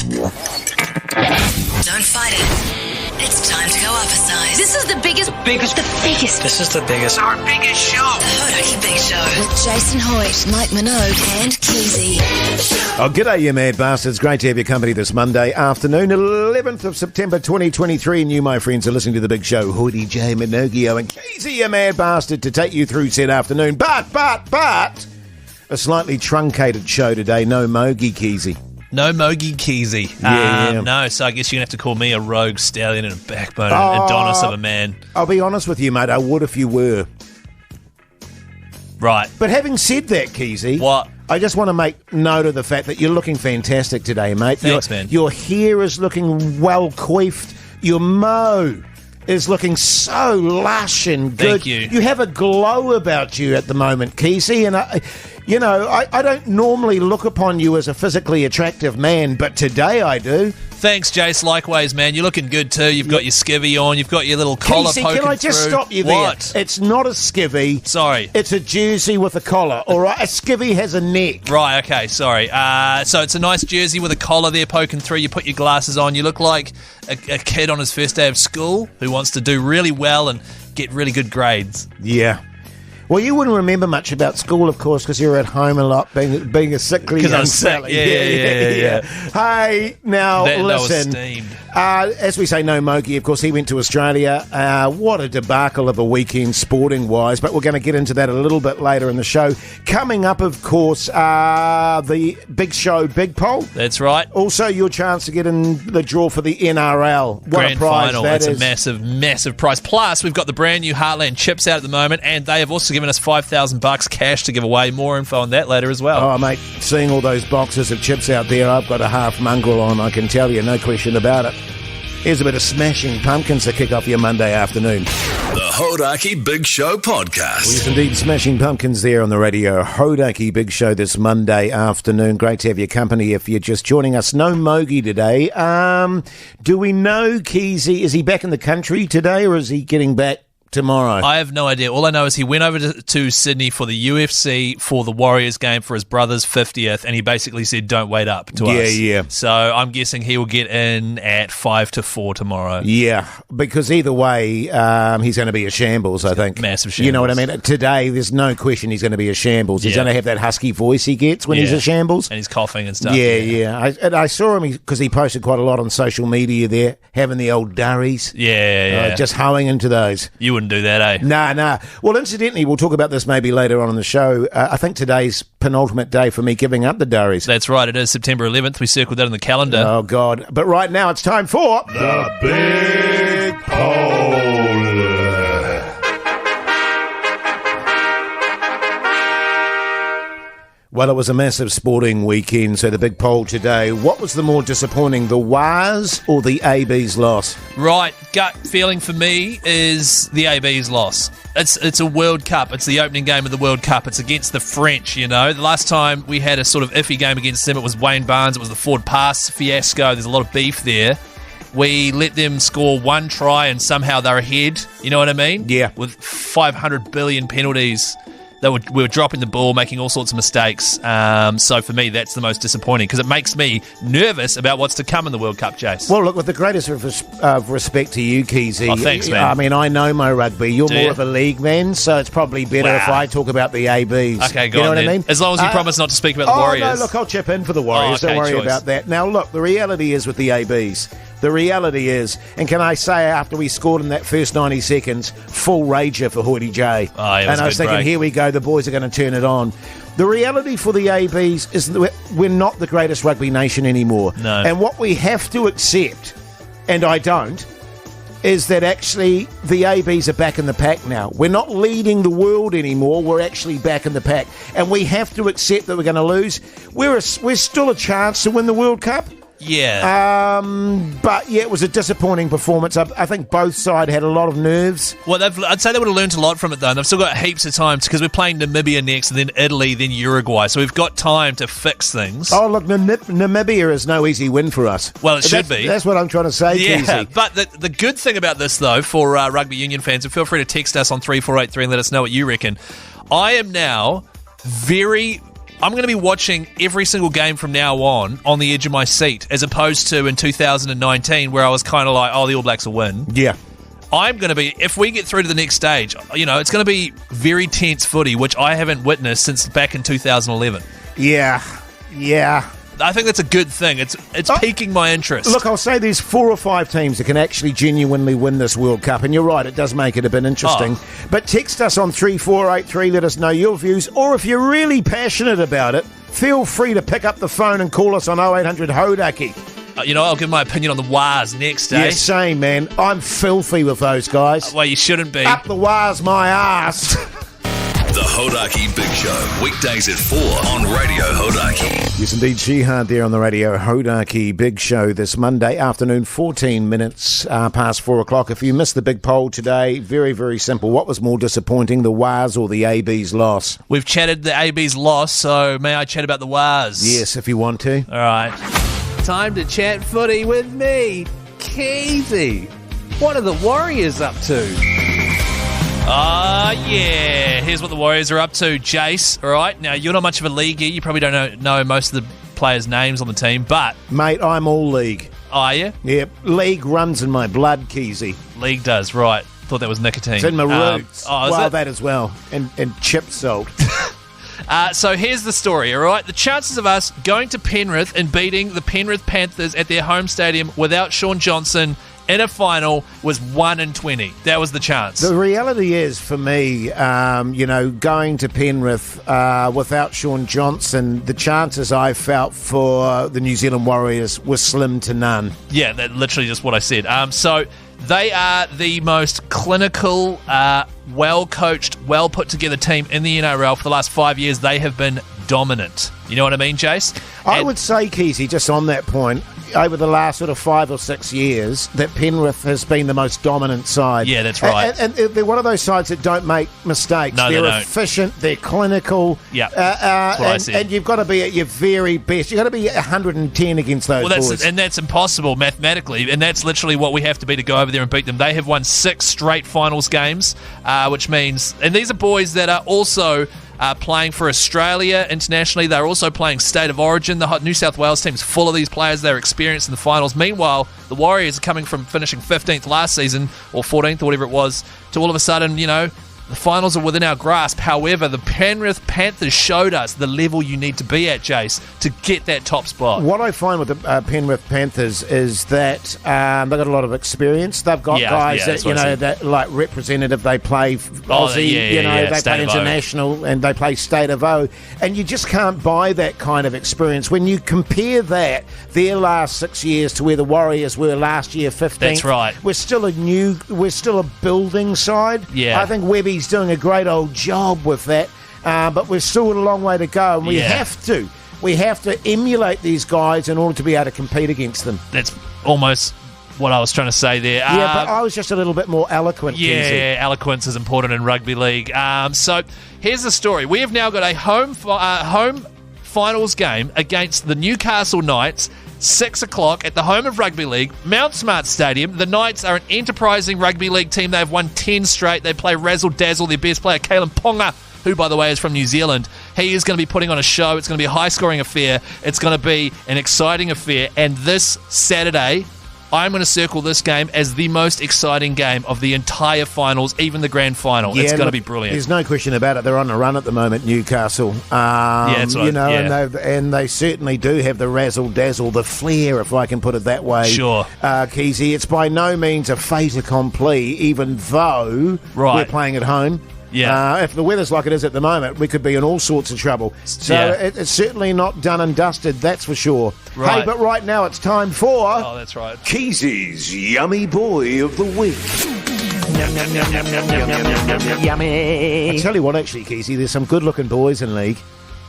Don't fight it. It's time to go up a size. This is the biggest. This is the biggest. Our biggest show. The Hoyte Big Show. With Jason Hoyte, Mike Minogue and Keyzie. Oh, g'day, you mad bastards. Great to have your company this Monday afternoon, 11th of September 2023. And you, my friends, are listening to the big show, Hoyte J. Minogue and Keyzie, you mad bastard, to take you through said afternoon. But, a slightly truncated show today. No Mogey, Keyzie. No Mogey, Keyzie. Yeah. No, so I guess you're going to have to call me a rogue stallion and a backbone and Adonis of a man. I'll be honest with you, mate. I would if you were. Right. But having said that, Keyzie... What? I just want to make note of the fact that you're looking fantastic today, mate. Thanks, man. Your hair is looking well coiffed. Your mo is looking so lush and good. Thank you. You have a glow about you at the moment, Keyzie, and I don't normally look upon you as a physically attractive man, but today I do. Thanks, Jace. Likewise, man. You're looking good too. You've got your skivvy on. You've got your little collar Keyzie, poking can I just through. stop you there? What? It's not a skivvy. Sorry. It's a jersey with a collar, all right? A skivvy has a neck. Right, okay, sorry. So it's a nice jersey with a collar there poking through. You put your glasses on. You look like a kid on his first day of school who wants to do really well and get really good grades. Yeah. Well, you wouldn't remember much about school, of course, because you were at home a lot, being a sickly young fella. Yeah. Hey, now listen. As we say, no Mogey. Of course, he went to Australia. What a debacle of a weekend, sporting-wise. But we're going to get into that a little bit later in the show. Coming up, of course, the big show, Big Poll. That's right. Also, your chance to get in the draw for the NRL. What Grand a prize final. that It's is. a massive, massive prize. Plus, we've got the brand new Heartland chips out at the moment, and they have also given us $5,000 cash to give away. More info on that later as well. Oh, mate, seeing all those boxes of chips out there, I've got a half mongrel on, I can tell you, no question about it. Here's a bit of Smashing Pumpkins to kick off your Monday afternoon. The Hoyte Big Show podcast. Yes, indeed, Smashing Pumpkins there on the radio. Hoyte Big Show this Monday afternoon. Great to have your company if you're just joining us. No Mogey today. Do we know Keyzie? Is he back in the country today or is he getting back tomorrow? I have no idea. All I know is he went over to Sydney for the UFC for the Warriors game for his brother's 50th, and he basically said, don't wait up to us. Yeah. So I'm guessing he will get in at 5 to 4 tomorrow. Yeah, because either way, he's going to be a shambles, I think. Massive shambles. You know what I mean? Today, there's no question he's going to be a shambles. He's Yeah. going to have that husky voice he gets when he's a shambles. And he's coughing and stuff. Yeah. I saw him because he posted quite a lot on social media there, having the old durries. Yeah. Just hoeing into those. You wouldn't do that, eh? Nah. Well, incidentally, we'll talk about this maybe later on in the show. I think today's penultimate day for me giving up the durries. That's right. It is September 11th. We circled that on the calendar. Oh, God. But right now, it's time for... The Big Poll. Well, it was a massive sporting weekend, so the big poll today, what was the more disappointing, the Wars or the AB's loss? Right, gut feeling for me is the AB's loss. It's a World Cup. It's the opening game of the World Cup. It's against the French, you know. The last time we had a sort of iffy game against them, it was Wayne Barnes. It was the Ford Pass fiasco. There's a lot of beef there. We let them score one try and somehow they're ahead. You know what I mean? Yeah. With 500 billion penalties. We were dropping the ball, making all sorts of mistakes. So for me, that's the most disappointing because it makes me nervous about what's to come in the World Cup, Jace. Well, look, with the greatest of respect to you, Keyzie. Oh, thanks, man. I mean, I know my rugby. You're Do more you? of a league man, so it's probably better if I talk about the ABs. Okay, go you know on what then. I mean? As long as you promise not to speak about the Warriors. Oh, no, look, I'll chip in for the Warriors. okay, Don't worry choice. about that. Now, look, the reality is with the ABs. The reality is, and can I say after we scored in that first 90 seconds, full rager for Hoyte J. Oh, yeah, it was and I was a good thinking, break. here we go, the boys are going to turn it on. The reality for the ABs is that we're not the greatest rugby nation anymore. No. And what we have to accept, and I don't, is that actually the ABs are back in the pack now. We're not leading the world anymore. We're actually back in the pack. And we have to accept that we're going to lose. We're still a chance to win the World Cup. Yeah. But yeah, it was a disappointing performance. I think both sides had a lot of nerves. Well, I'd say they would have learned a lot from it, though. And they've still got heaps of time because we're playing Namibia next and then Italy, then Uruguay. So we've got time to fix things. Oh, look, Namibia is no easy win for us. Well, it should be. That's what I'm trying to say, Yeah, Keyzie. but the good thing about this, though, for rugby union fans, and feel free to text us on 3483 and let us know what you reckon. I am now very I'm going to be watching every single game from now on the edge of my seat, as opposed to in 2019 where I was kind of like, oh, the All Blacks will win. Yeah. I'm going to be, if we get through to the next stage, it's going to be very tense footy, which I haven't witnessed since back in 2011. Yeah. I think that's a good thing. It's piquing my interest. Look, I'll say there's 4 or 5 teams that can actually genuinely win this World Cup, and you're right, it does make it a bit interesting. But text us on 3483, let us know your views, or if you're really passionate about it, feel free to pick up the phone and call us on 0800 Hodaki. I'll give my opinion on the Wars next, eh? Yeah, same, man. I'm filthy with those guys. Well, you shouldn't be. Up the Wars, my ass. The Hodaki Big Show, weekdays at 4 on Radio Hodaki. Yes, indeed, Shihad there on the Radio Hodaki Big Show this Monday afternoon, 14 minutes past 4 o'clock. If you missed the big poll today, very, very simple. What was more disappointing, the Wars or the AB's loss? We've chatted the AB's loss, so may I chat about the Wars? Yes, if you want to. All right. Time to chat footy with me, Keyzie. What are the Warriors up to? Yeah. Here's what the Warriors are up to, Jace. All right. Now, you're not much of a league geek. You probably don't know most of the players' names on the team, but... Mate, I'm all league. Are you? Yep. League runs in my blood, Keyzie. League does, right. Thought that was nicotine. It's in my roots. Is it? That as well. And chip salt. So here's the story, all right? The chances of us going to Penrith and beating the Penrith Panthers at their home stadium without Shaun Johnson in a final was 1 in 20. That was the chance. The reality is, for me, going to Penrith without Shaun Johnson, the chances I felt for the New Zealand Warriors were slim to none. Yeah, that's literally just what I said. So they are the most clinical, well-coached, well-put-together team in the NRL. For the last 5 years, they have been dominant. You know what I mean, Jace? I would say, Keyzie, just on that point, over the last sort of 5 or 6 years, that Penrith has been the most dominant side. Yeah, that's right. And they're one of those sides that don't make mistakes. No, they're they don't. efficient, they're clinical. Yeah, that's what I said. And you've got to be at your very best. You've got to be 110 against those boys. And that's impossible mathematically, and that's literally what we have to be to go over there and beat them. They have won 6 straight finals games, which means... And these are boys that are also... playing for Australia internationally. They're also playing State of Origin. The New South Wales team's full of these players. They're experienced in the finals. Meanwhile, the Warriors are coming from finishing 15th last season, or 14th, or whatever it was, to all of a sudden, the finals are within our grasp. However, the Penrith Panthers showed us the level you need to be at, Jace, to get that top spot. What I find with the Penrith Panthers is that they've got a lot of experience. They've got guys that like representative. They play Aussie, they play international, and they play State of O. And you just can't buy that kind of experience. When you compare their last 6 years to where the Warriors were last year, 15th. That's right. We're still a building side. Yeah. I think Webby's doing a great old job with that, but we've still got a long way to go, and we have to emulate these guys in order to be able to compete against them. That's almost what I was trying to say there. Yeah, but I was just a little bit more eloquent. Yeah, Keyzie. Eloquence is important in rugby league. So here's the story. We have now got a home finals game against the Newcastle Knights, 6 o'clock at the home of rugby league, Mount Smart Stadium. The Knights are an enterprising rugby league team. They've won 10 straight. They play razzle-dazzle. Their best player, Kalen Ponga, who, by the way, is from New Zealand. He is going to be putting on a show. It's going to be a high-scoring affair. It's going to be an exciting affair. And this Saturday, I'm going to circle this game as the most exciting game of the entire finals, even the grand final. It's going to be brilliant. There's no question about it. They're on a run at the moment, Newcastle. And they certainly do have the razzle-dazzle, the flair, if I can put it that way. Sure. Keyzie, it's by no means a fait accompli, even though we're playing at home. Yeah. If the weather's like it is at the moment, we could be in all sorts of trouble. So it's certainly not done and dusted, that's for sure. Right. Hey, but right now it's time for... Oh, that's right. Keyzie's Yummy Boy of the Week. Yummy. I tell you what, actually, Keyzie, there's some good-looking boys in league.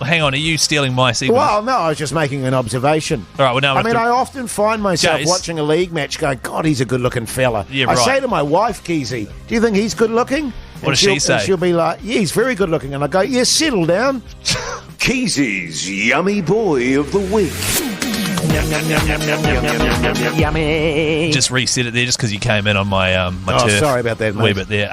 Well, hang on, are you stealing my sequence? Well, no, I was just making an observation. All right, well, now I often find myself Jace. watching a league match going, God, he's a good-looking fella. Yeah, I right. say to my wife, Keyzie, do you think he's good-looking? What does she say? And she'll be like, yeah, he's very good-looking. And I go, yeah, settle down. Keyzie's Yummy Boy of the Week. Yummy. Just reset it there just because you came in on my turf. Sorry about that, mate. Wee bit there.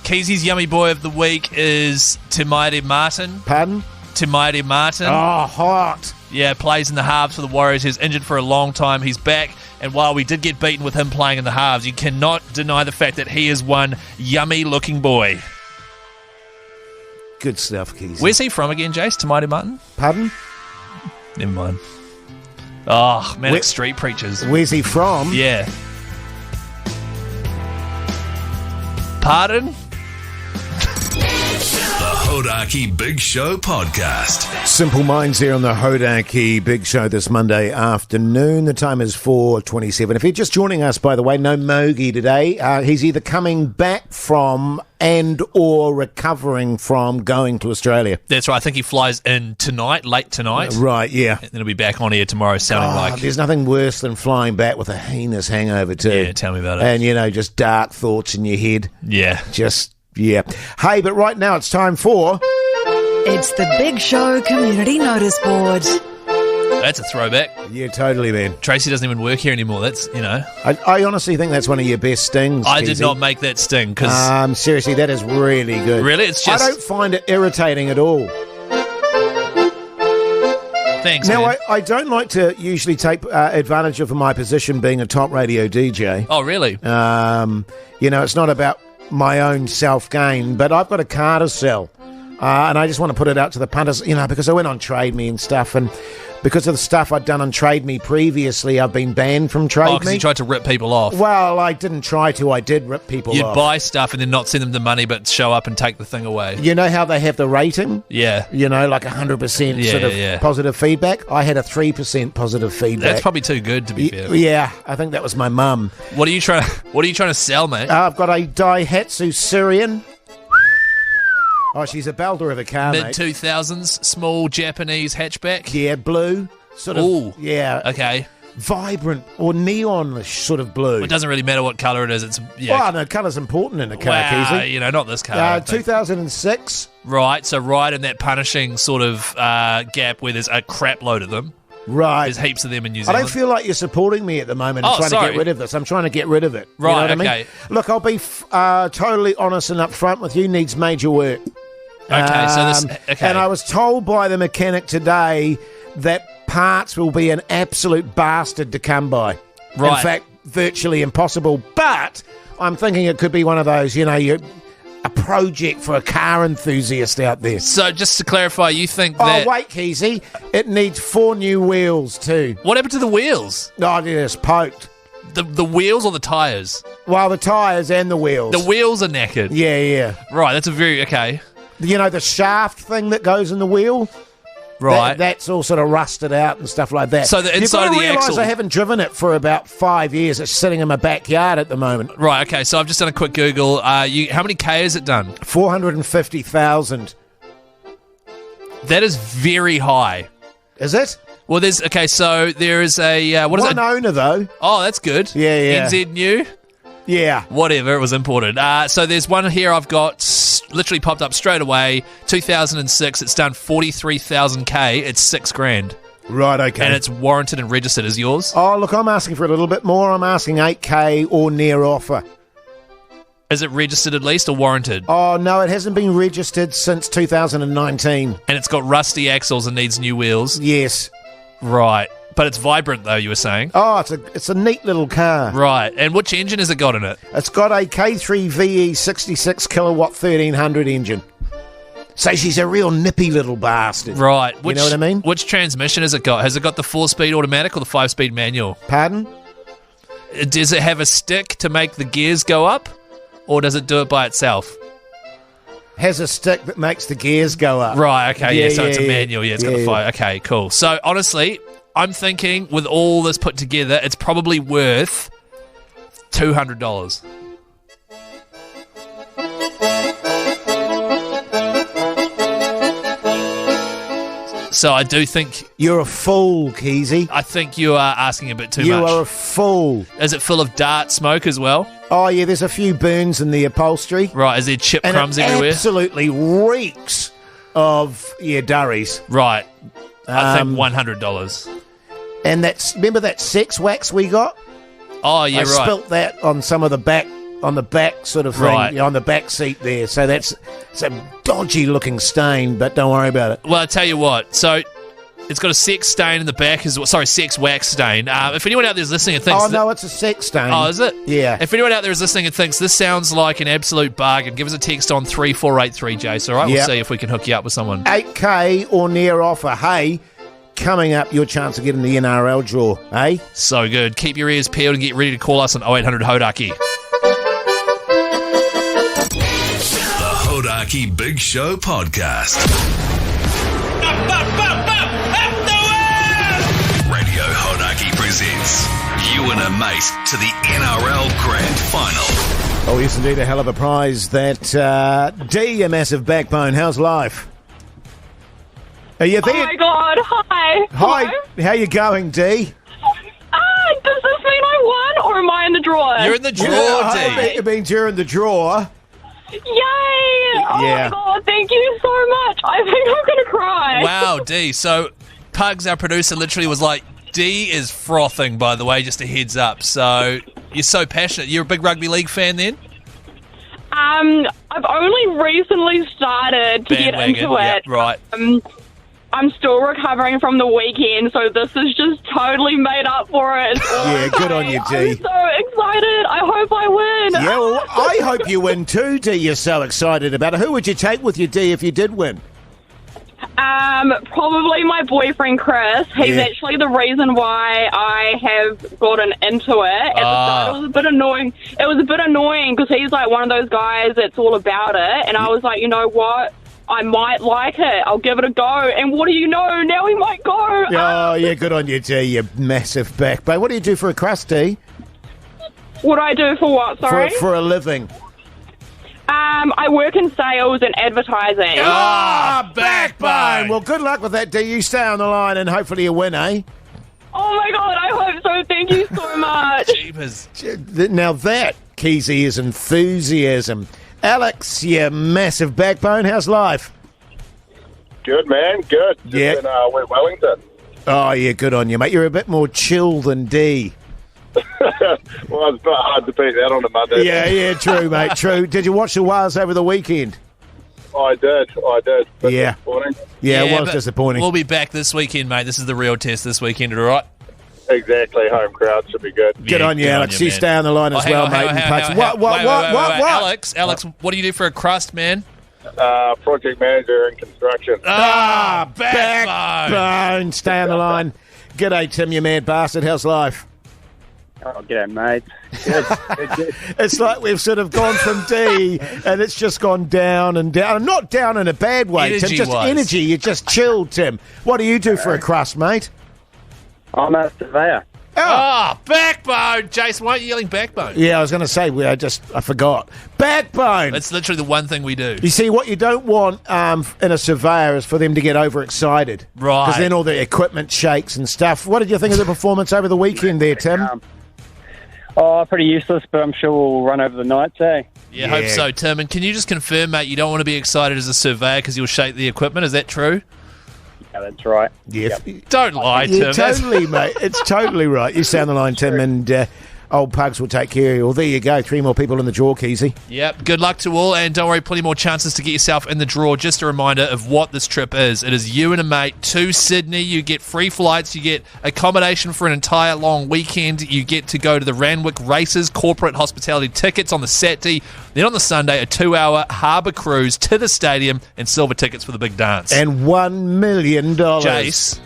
Keyzie's Yummy Boy of the Week is Te Maire Martin. Pardon? Tamaiti Martin. Oh, hot. Yeah, plays in the halves for the Warriors. He's injured for a long time. He's back. And while we did get beaten with him playing in the halves, you cannot deny the fact that he is one yummy-looking boy. Good stuff, Keyzie. Where's he from again, Jace? Tamaiti Martin? Pardon? Never mind. Oh, Manic Street Preachers. Where's he from? Yeah. Pardon? The Hodaki Big Show podcast. Simple Minds here on the Hodaki Big Show this Monday afternoon. The time is 4:27. If you're just joining us, by the way, no Mogey today. He's either coming back from and or recovering from going to Australia. That's right. I think he flies in tonight, late tonight. Right, yeah. And then he'll be back on air tomorrow sounding like... There's nothing worse than flying back with a heinous hangover too. Yeah, tell me about it. And, just dark thoughts in your head. Yeah. Yeah. Hey, but right now it's time for... It's the Big Show Community Notice Board. That's a throwback. Yeah, totally, man. Tracy doesn't even work here anymore. That's, I honestly think that's one of your best stings, I did Keyzie. not make that sting because... seriously, that is really good. Really? It's just... I don't find it irritating at all. Thanks, Now, man. I don't like to usually take advantage of my position being a top radio DJ. Oh, really? It's not about my own self-gain, but I've got a car to sell. And I just want to put it out to the punters, because I went on Trade Me and stuff, and because of the stuff I'd done on Trade Me previously, I've been banned from Trade Me. Because you tried to rip people off. Well, I didn't try to. I did rip people You'd off. buy stuff and then not send them the money, but show up and take the thing away. You know how they have the rating? Yeah. Like 100% sort of positive feedback? I had a 3% positive feedback. That's probably too good, to be fair. Yeah, I think that was my mum. What are you trying to sell, mate? I've got a Daihatsu Syrian. Oh, she's a belter of a car, mate. Mid-2000s, small Japanese hatchback. Yeah, blue. Sort of. Ooh. Yeah. Okay. Vibrant or neon-ish sort of blue. Well, it doesn't really matter what colour it is. It's Well, no, colour's important in a car, Keyzie. Not this car. 2006. Right, so right in that punishing sort of gap where there's a crap load of them. Right. There's heaps of them in New I Zealand. don't feel like you're supporting me at the moment and trying to get rid of this. I'm trying to get rid of it. Right, you know what I mean? okay. Look, I'll be totally honest and upfront with you. Needs major work. Okay, so this... Okay. And I was told by the mechanic today that parts will be an absolute bastard to come by. Right. In fact, virtually impossible. But I'm thinking it could be one of those, a project for a car enthusiast out there. So just to clarify, you think that... Oh, wait, Keyzie. It needs 4 new wheels too. What happened to the wheels? Oh, it's poked. The wheels or the tyres? Well, the tyres and the wheels. The wheels are knackered. Yeah. Right, that's a very... Okay. The shaft thing that goes in the wheel? Right. That's all sort of rusted out and stuff like that. So the inside of the axle... I haven't driven it for about 5 years. It's sitting in my backyard at the moment. Right, okay, so I've just done a quick Google. How many K has it done? 450,000. That is very high. Is it? Well, there is a... what is One it? owner, though. Oh, that's good. Yeah. NZ new? Yeah. Whatever, it was imported. So there's one here I've got literally popped up straight away. 2006, it's done 43,000 K. It's $6,000. Right, okay. And it's warranted and registered as yours. Oh, look, I'm asking for a little bit more. I'm asking 8K or near offer. Is it registered at least or warranted? Oh, no, it hasn't been registered since 2019. And it's got rusty axles and needs new wheels? Yes. Right. But it's vibrant, though, you were saying? Oh, it's a neat little car. Right. And which engine has it got in it? It's got a K3 VE 66 kilowatt 1300 engine. So she's a real nippy little bastard. Right. You know what I mean? Which transmission has it got? Has it got the 4-speed automatic or the 5-speed manual? Pardon? Does it have a stick to make the gears go up? Or does it do it by itself? Has a stick that makes the gears go up. Right, okay, Yeah, so it's a yeah, manual. Yeah, it's got the yeah. 5. Okay, cool. So, honestly, I'm thinking with all this put together, it's probably worth $200. So I do think... You're a fool, Keyzie. I think you are asking a bit too much. You are a fool. Is it full of dart smoke as well? Oh, yeah, there's a few burns in the upholstery. Right, is there chip And crumbs it everywhere? absolutely reeks of, durries. Right. I think $100. And remember that sex wax we got? Oh, yeah, I right. spilt that on some of the back on the back sort of thing, Right. on the back seat there. So it's a dodgy looking stain, but don't worry about it. Well, I tell you what. So it's got a sex stain in the back. Sex wax stain. If anyone out there is listening and thinks... Oh, no, it's a sex stain. Oh, is it? Yeah. If anyone out there is listening and thinks this sounds like an absolute bargain, give us a text on 3483, Jace, all right? We'll Yep. see if we can hook you up with someone. 8K or near offer. Hey, coming up, your chance of getting the NRL draw, eh? So good. Keep your ears peeled and get ready to call us on 0800 Hodaki. The Hodaki Big Show Podcast. Radio Hodaki presents You and a Mate to the NRL Grand Final. Oh, yes, indeed, a hell of a prize. That D, a massive backbone. How's life? Are you there? Oh my God! Hi. Hi, Hello? how you going, D? Does this mean I won, or am I in the draw? You're in the draw, Yeah, D. it means you're in the draw. Yay! Oh Yeah. my God! Thank you so much. I think I'm gonna cry. Wow, D. So Pugs, our producer, literally was like, D is frothing, by the way, just a heads up. So you're so passionate. You're a big rugby league fan then? I've only recently started to get Bandwagon, into yeah, it. right. I'm still recovering from the weekend, so this is just totally made up for it. It's all Yeah, good on okay. you, D. I'm so excited. I hope I win. Yeah, well, I hope you win too, D. You're so excited about it. Who would you take with you, D, if you did win? Probably my boyfriend Chris. He's Yeah. actually the reason why I have gotten into it. At the start, it was a bit annoying. It was a bit annoying because he's like one of those guys that's all about it, and I was like, you know what? I might like it. I'll give it a go. And what do you know? Now he might go. Oh, yeah, good on you, D, you massive backbone. What do you do for a crust, D? What do I do for what? Sorry. For a living. I work in sales and advertising. Backbone! Well, good luck with that, D. You stay on the line and hopefully you win, eh? Oh my God! I hope so. Thank you so much. Jeepers. Now that, Keyzie, is enthusiasm. Alex, you massive backbone, how's life? Good, man. Good. Just Yeah. in Wellington. Oh, yeah, good on you, mate. You're a bit more chill than D. Well, it's a bit hard to beat that on a Monday. Yeah, true, mate, true. Did you watch the Wales over the weekend? I did. Bit Yeah. disappointing. Yeah, it was but disappointing. We'll be back this weekend, mate. This is the real test this weekend, all right? Exactly. Home crowd should be good. Good on you, Alex. You man. stay on the line as hang well, on, mate. hang on, and hang punch. on, What? hang on. What? Alex, what do you do for a crust, man? Project manager in construction. Backbone. Stay on the line. G'day, Tim, you mad bastard. How's life? Oh, g'day, mate. It's like we've sort of gone from D and it's just gone down and down. Not down in a bad way, Tim. Just Energy-wise. energy. You just chilled, Tim. What do you do for a crust, mate? I'm a surveyor. Oh, backbone. Jason, why aren't you yelling backbone? Yeah, I was going to say, I forgot. Backbone. That's literally the one thing we do. You see, what you don't want in a surveyor is for them to get overexcited. Right. Because then all the equipment shakes and stuff. What did you think of the performance over the weekend there, Tim? Pretty useless, but I'm sure we'll run over the nights, eh? Yeah, hope so, Tim. And can you just confirm, mate, you don't want to be excited as a surveyor because you'll shake the equipment? Is that true? Yeah, that's right. Yeah. Don't lie, Tim. Yeah, totally, mate. It's totally right. You stay on the line, Tim, and old Pugs will take care of you. Well, there you go. 3 more people in the draw, Keyzie. Yep. Good luck to all, and don't worry, plenty more chances to get yourself in the draw. Just a reminder of what this trip is. It is you and a mate to Sydney. You get free flights. You get accommodation for an entire long weekend. You get to go to the Randwick races, corporate hospitality tickets on the Saturday. Then on the Sunday, a 2-hour harbour cruise to the stadium and silver tickets for the big dance. And $1 million. Jace,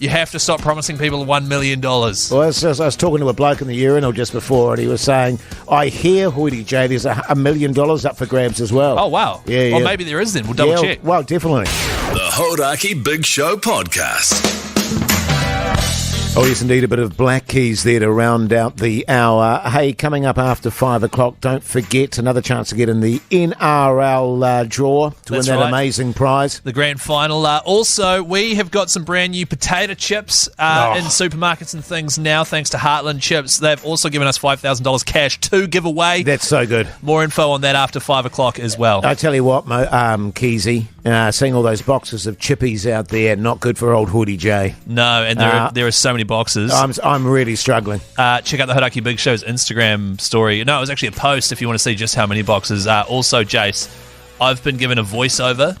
you have to stop promising people $1 million. Well, I was talking to a bloke in the urinal just before, and he was saying, I hear, Hoyte J, there's $1 million up for grabs as well. Oh, wow. Yeah, Well, yeah. maybe there is then. We'll double check. Well, definitely. The Hodaki Big Show Podcast. Oh, yes, indeed, a bit of Black Keys there to round out the hour. Hey, coming up after 5 o'clock, don't forget another chance to get in the NRL draw to win That's that right. amazing prize. The grand final. Also, we have got some brand new potato chips in supermarkets and things now, thanks to Heartland Chips. They've also given us $5,000 cash to give away. That's so good. More info on that after 5 o'clock as well. I tell you what, Keyzie, seeing all those boxes of chippies out there, not good for old Hoodie J. No, and there are so many many boxes. I'm really struggling. Check out the Hodaki Big Show's Instagram story. No, it was actually a post if you want to see just how many boxes. Also, Jace, I've been given a voiceover.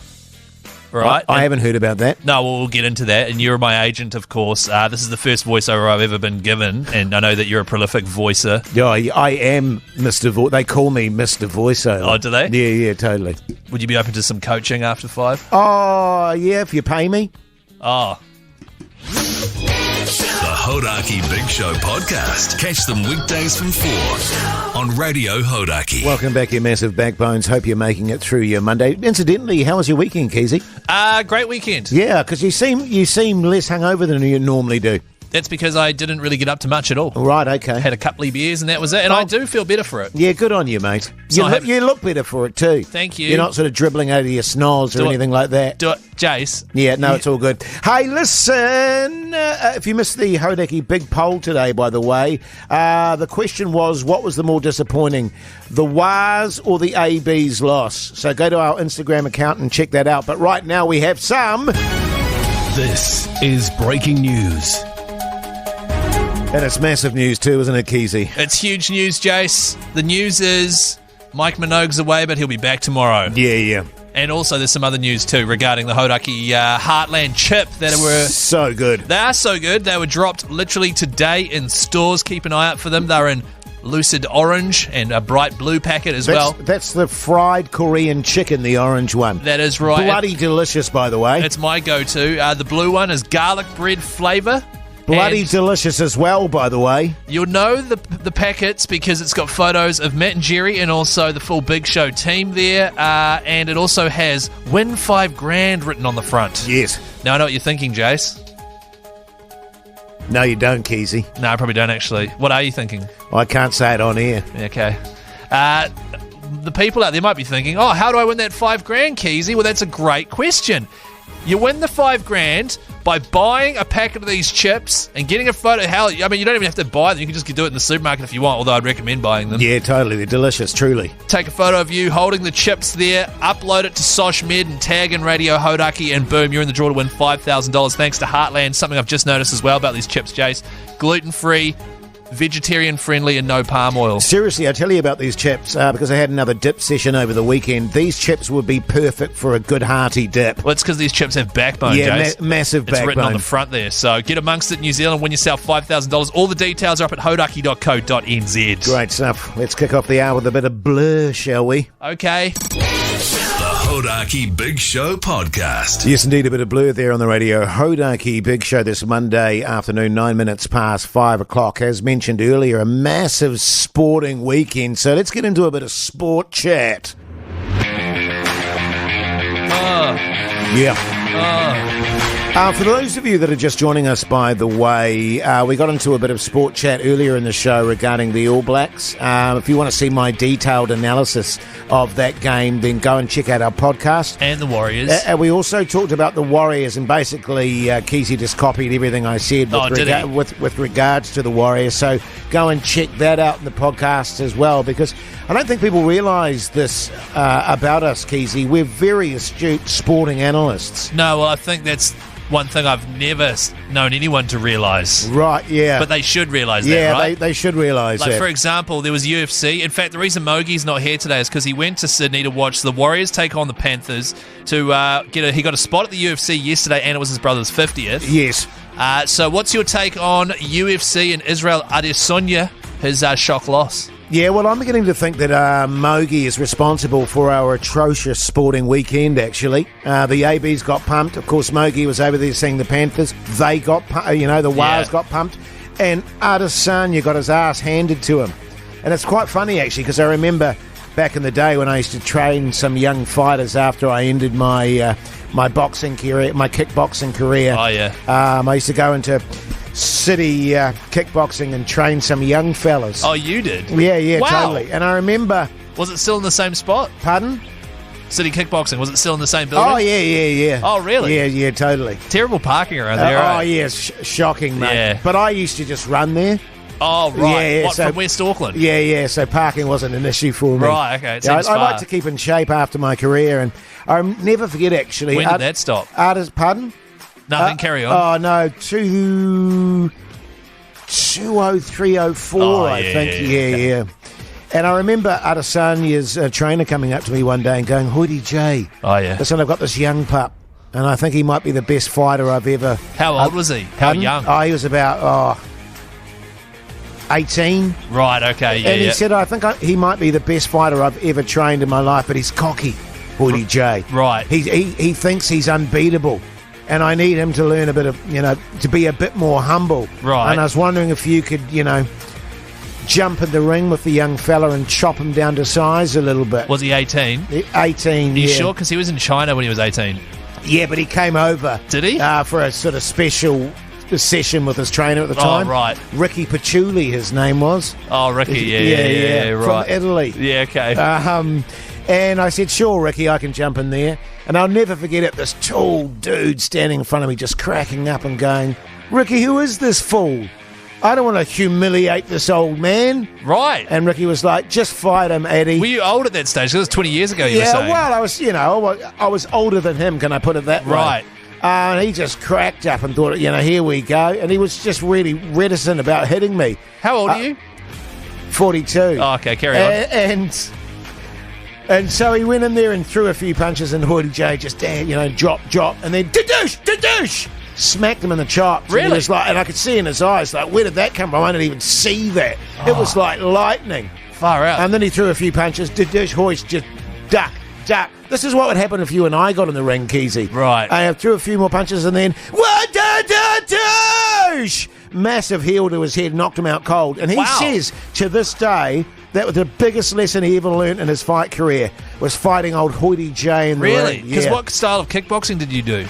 Right? I haven't heard about that. No, we'll get into that. And you're my agent, of course. This is the first voiceover I've ever been given, and I know that you're a prolific voicer. Yeah, I am Mr. They call me Mr. Voiceover. Oh, do they? Yeah, totally. Would you be open to some coaching after 5? Oh, yeah, if you pay me. Oh. The Hodaki Big Show podcast. Catch them weekdays from 4 on Radio Hodaki. Welcome back, you massive backbones. Hope you're making it through your Monday. Incidentally, how was your weekend, Keyzie? Great weekend. Yeah, because you seem less hungover than you normally do. That's because I didn't really get up to much at all. Right, okay. Had a couple of beers and that was it, and I do feel better for it. Yeah, good on you, mate. You look better for it too. Thank you. You're not sort of dribbling out of your snoz or anything like that. Do it, Jace. Yeah, no, it's all good. Hey, listen, if you missed the Hodaki big poll today, by the way, the question was, what was the more disappointing, the Wars or the AB's loss? So go to our Instagram account and check that out. But right now we have some... This is breaking news. And it's massive news too, isn't it, Keyzie? It's huge news, Jace. The news is Mike Minogue's away, but he'll be back tomorrow. Yeah. And also there's some other news too regarding the Hodaki Heartland chip that were... So good. They are so good. They were dropped literally today in stores. Keep an eye out for them. They're in lucid orange and a bright blue packet as well. That's the fried Korean chicken, the orange one. That is right. Bloody delicious, by the way. It's my go-to. The blue one is garlic bread flavour. Bloody and delicious as well, by the way. You'll know the packets because it's got photos of Matt and Jerry and also the full Big Show team there. And it also has win $5,000 written on the front. Yes. Now I know what you're thinking, Jace. No, you don't, Keyzie. No, I probably don't actually. What are you thinking? I can't say it on air. Okay. The people out there might be thinking, oh, how do I win that $5,000, Keyzie? Well, that's a great question. You win the $5,000 by buying a packet of these chips and getting a photo. Hell, I mean, you don't even have to buy them. You can just do it in the supermarket if you want, although I'd recommend buying them. Yeah, totally. They're delicious, truly. Take a photo of you holding the chips there, upload it to SoshMed and tag in Radio Hodaki, and boom, you're in the draw to win $5,000 thanks to Heartland. Something I've just noticed as well about these chips, Jace. Gluten-free, vegetarian-friendly, and no palm oil. Seriously, I tell you about these chips because I had another dip session over the weekend. These chips would be perfect for a good hearty dip. Well, it's because these chips have backbone, yeah, Jace. Massive backbone. It's written on the front there. So get amongst it, New Zealand. Win yourself $5,000. All the details are up at hodaki.co.nz. Great stuff. Let's kick off the hour with a bit of blur, shall we? Okay. The Hodaki Big Show podcast. Yes, indeed, a bit of blur there on the radio. Hodaki Big Show this Monday afternoon, 9 minutes past 5 o'clock. As mentioned earlier, a massive sporting weekend. So let's get into a bit of sport chat. For those of you that are just joining us, by the way, we got into a bit of sport chat earlier in the show regarding the All Blacks. If you want to see my detailed analysis of that game, then go and check out our podcast. And the Warriors. We also talked about the Warriors, and basically Keyzie just copied everything I said with regards to the Warriors. So go and check that out in the podcast as well, because I don't think people realise this about us, Keyzie. We're very astute sporting analysts. No, well, I think that's one thing I've never known anyone to realise. Right, yeah. But they should realise that, right? Yeah, they should realise that. Like, for example, there was UFC. In fact, the reason Mogey's not here today is because he went to Sydney to watch the Warriors take on the Panthers. He got a spot at the UFC yesterday, and it was his brother's 50th. Yes. So what's your take on UFC and Israel Adesanya, his shock loss? Yeah, well, I'm beginning to think that Mogey is responsible for our atrocious sporting weekend, actually. The ABs got pumped. Of course, Mogey was over there seeing the Panthers. They got, the Wars got pumped. And Adesanya got his ass handed to him. And it's quite funny, actually, because I remember back in the day when I used to train some young fighters after I ended my my boxing career, my kickboxing career. Oh, yeah. I used to go into city kickboxing and train some young fellas. Oh, you did? Yeah, wow. Totally. And I remember... Was it still in the same spot? Pardon? City kickboxing, was it still in the same building? Oh, yeah. Oh, really? Yeah, totally. Terrible parking around there, right? Oh, yeah, shocking, mate. Yeah. But I used to just run there. Oh, right. Yeah, from West Auckland? Yeah, so parking wasn't an issue for me. Right, okay. I like to keep in shape after my career, and I'll never forget, actually... When did that stop? Pardon? Nothing, carry on. Oh, no, 203.04, I think. Yeah. And I remember Adesanya's trainer coming up to me one day and going, Hoyte J. Oh, yeah. Listen, I've got this young pup, and I think he might be the best fighter I've ever... How old was he? How young? Oh, he was about 18. Right, okay, yeah. And he said, I think he might be the best fighter I've ever trained in my life, but he's cocky, Hoyte J. Right. He thinks he's unbeatable. And I need him to learn a bit of, to be a bit more humble. Right. And I was wondering if you could, jump in the ring with the young fella and chop him down to size a little bit. Was he 18? 18, Are you sure? Because he was in China when he was 18. Yeah, but he came over. Did he? For a sort of special session with his trainer at the time. Oh, right. Ricky Patchouli, his name was. Oh, Ricky, yeah, right. From Italy. Yeah, okay. And I said, sure, Ricky, I can jump in there. And I'll never forget it, this tall dude standing in front of me just cracking up and going, Ricky, who is this fool? I don't want to humiliate this old man. Right. And Ricky was like, just fight him, Eddie. Were you old at that stage? Because it was 20 years ago, you were saying. Yeah, well, I was older than him, can I put it that way? Right. And he just cracked up and thought, here we go. And he was just really reticent about hitting me. How old are you? 42. Oh, okay, carry on. And so he went in there and threw a few punches, and Hoyte J just, drop, and then da-douche, smacked him in the chops. Really? And, he was like, and I could see in his eyes, like, where did that come from? I didn't even see that. It was like lightning. Far out. And then he threw a few punches. Da-douche, Hoyte just duck. This is what would happen if you and I got in the ring, Keyzie. Right. I threw a few more punches, and then, da-douche! Massive heel to his head, knocked him out cold. And he says, to this day, that was the biggest lesson he ever learned in his fight career, was fighting old Hoyte J in the ring. Really? Because what style of kickboxing did you do?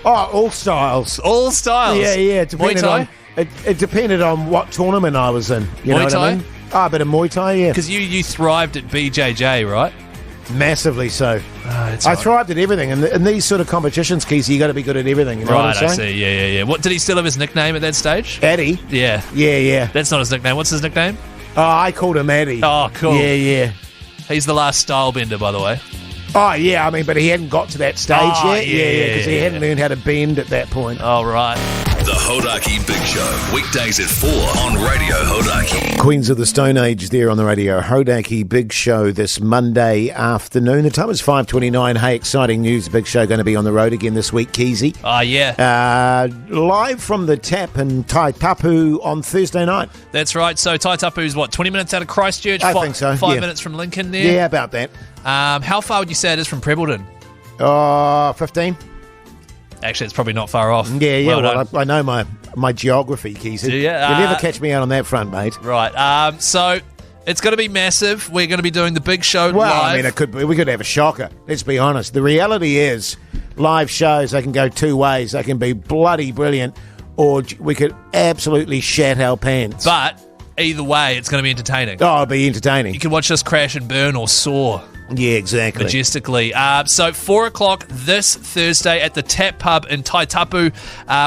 Oh, all styles. All styles? Yeah. It depended on what tournament I was in. You know what I mean? Oh, a bit of Muay Thai, yeah. Because you thrived at BJJ, right? Massively so. I thrived at everything. And in these sort of competitions, Keyzie, you got to be good at everything. You know what I'm saying? I see. Yeah. What, did he still have his nickname at that stage? Addy? Yeah. Yeah. That's not his nickname. What's his nickname? Oh, I called him Addy. Oh, cool. Yeah. He's the last style bender, by the way. Oh, yeah, but he hadn't got to that stage yet. Yeah, because he hadn't learned how to bend at that point. Oh, right. The Hodaki Big Show, weekdays at 4 on Radio Hodaki. Queens of the Stone Age there on the Radio Hodaki Big Show this Monday afternoon. The time is 5:29. Hey, exciting news. Big Show going to be on the road again this week, Keyzie. Oh, yeah. Live from the Tap in Taitapu on Thursday night. That's right. So Taitapu's, 20 minutes out of Christchurch? I think so, 5 minutes from Lincoln there? Yeah, about that. How far would you say it is from Prebbleton? 15. Actually, it's probably not far off. Yeah. Well, I know my geography, Keyzie. Do you? You'll never catch me out on that front, mate. Right. So it's going to be massive. We're going to be doing the big show live. Well, we could have a shocker. Let's be honest. The reality is, live shows, they can go two ways. They can be bloody brilliant, or we could absolutely shat our pants. But either way, it's going to be entertaining. Oh, it'll be entertaining. You can watch us crash and burn or soar. Yeah, exactly. Majestically. So 4 o'clock this Thursday at the Tap Pub in Taitapu.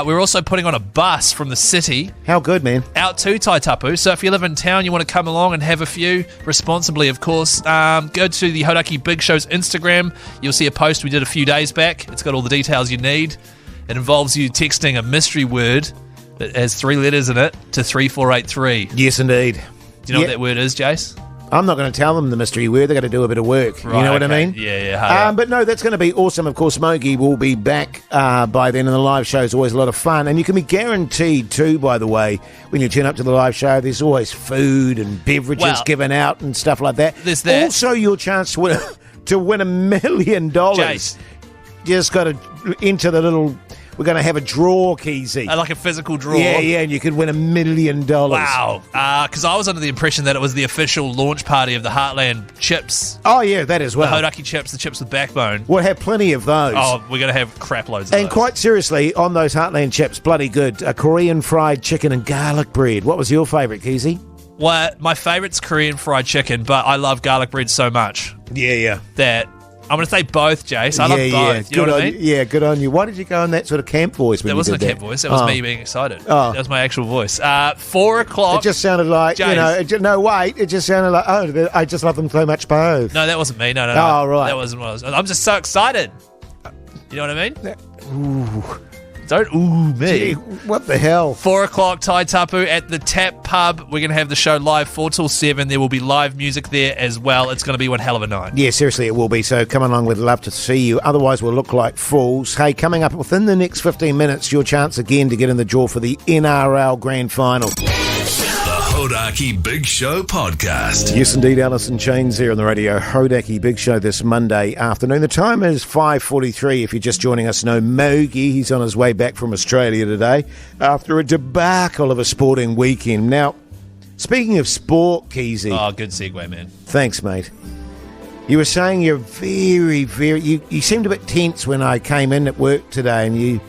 We're also putting on a bus from the city. How good, man. Out to Taitapu. So if you live in town, you want to come along and have a few, responsibly, of course, go to the Hodaki Big Show's Instagram. You'll see a post we did a few days back. It's got all the details you need. It involves you texting a mystery word that has 3 letters in it to 3483. Yes, indeed. Do you know what that word is, Jace? I'm not going to tell them the mystery word. They've got to do a bit of work. Right, you know what I mean? Yeah. But no, that's going to be awesome. Of course, Mogey will be back by then, and the live show is always a lot of fun. And you can be guaranteed too, by the way, when you turn up to the live show, there's always food and beverages given out and stuff like that. There's that. Also, your chance to win $1 million. Jace. You just got to enter the little... We're going to have a draw, Keyzie. Like a physical draw? Yeah, and you could win $1 million. Wow. Because I was under the impression that it was the official launch party of the Heartland chips. Oh, yeah, that as well. The Hodaki chips, the chips with backbone. We'll have plenty of those. Oh, we're going to have crap loads of and those. Quite seriously, on those Heartland chips, bloody good. A Korean fried chicken and garlic bread. What was your favourite, Keyzie? Well, my favourite's Korean fried chicken, but I love garlic bread so much. Yeah. That... I'm going to say both, Jace. I love both. You know what I mean? Yeah, good on you. Why did you go on that sort of camp voice when that you wasn't did a camp voice. That was me being excited. Oh. That was my actual voice. 4 o'clock. It just sounded like, Jace. It just sounded like, I just love them so much both. No, that wasn't me. No. Oh, right. That wasn't what I was. I'm just so excited. You know what I mean? Ooh. Don't ooh me. Gee, what the hell? 4 o'clock, Tai Tapu at the Tap Pub. We're going to have the show live 4 till 7. There will be live music there as well. It's going to be one hell of a night. Yeah, seriously, it will be. So come along. We'd love to see you. Otherwise, we'll look like fools. Hey, coming up within the next 15 minutes, your chance again to get in the draw for the NRL Grand Final. Hodaki Big Show podcast. Yes, indeed, Alison Chains here on the radio. Hodaki Big Show this Monday afternoon. The time is 5:43. If you're just joining us, no Mogey. He's on his way back from Australia today after a debacle of a sporting weekend. Now, speaking of sport, Keyzie. Oh, good segue, man. Thanks, mate. You were saying you're very, very... You seemed a bit tense when I came in at work today, and you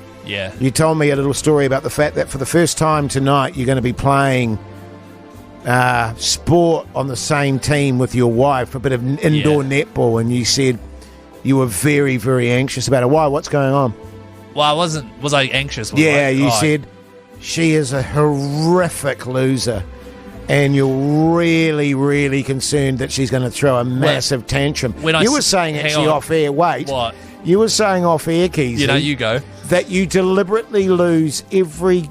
told me a little story about the fact that for the first time tonight you're going to be playing sport on the same team with your wife, a bit of indoor netball, and you said you were very, very anxious about it. Why? What's going on? Well, I wasn't. Was I anxious? You said she is a horrific loser, and you're really, really concerned that she's going to throw a massive tantrum. You were saying actually off air, what? You were saying off air, Keyzie. You go. That you deliberately lose every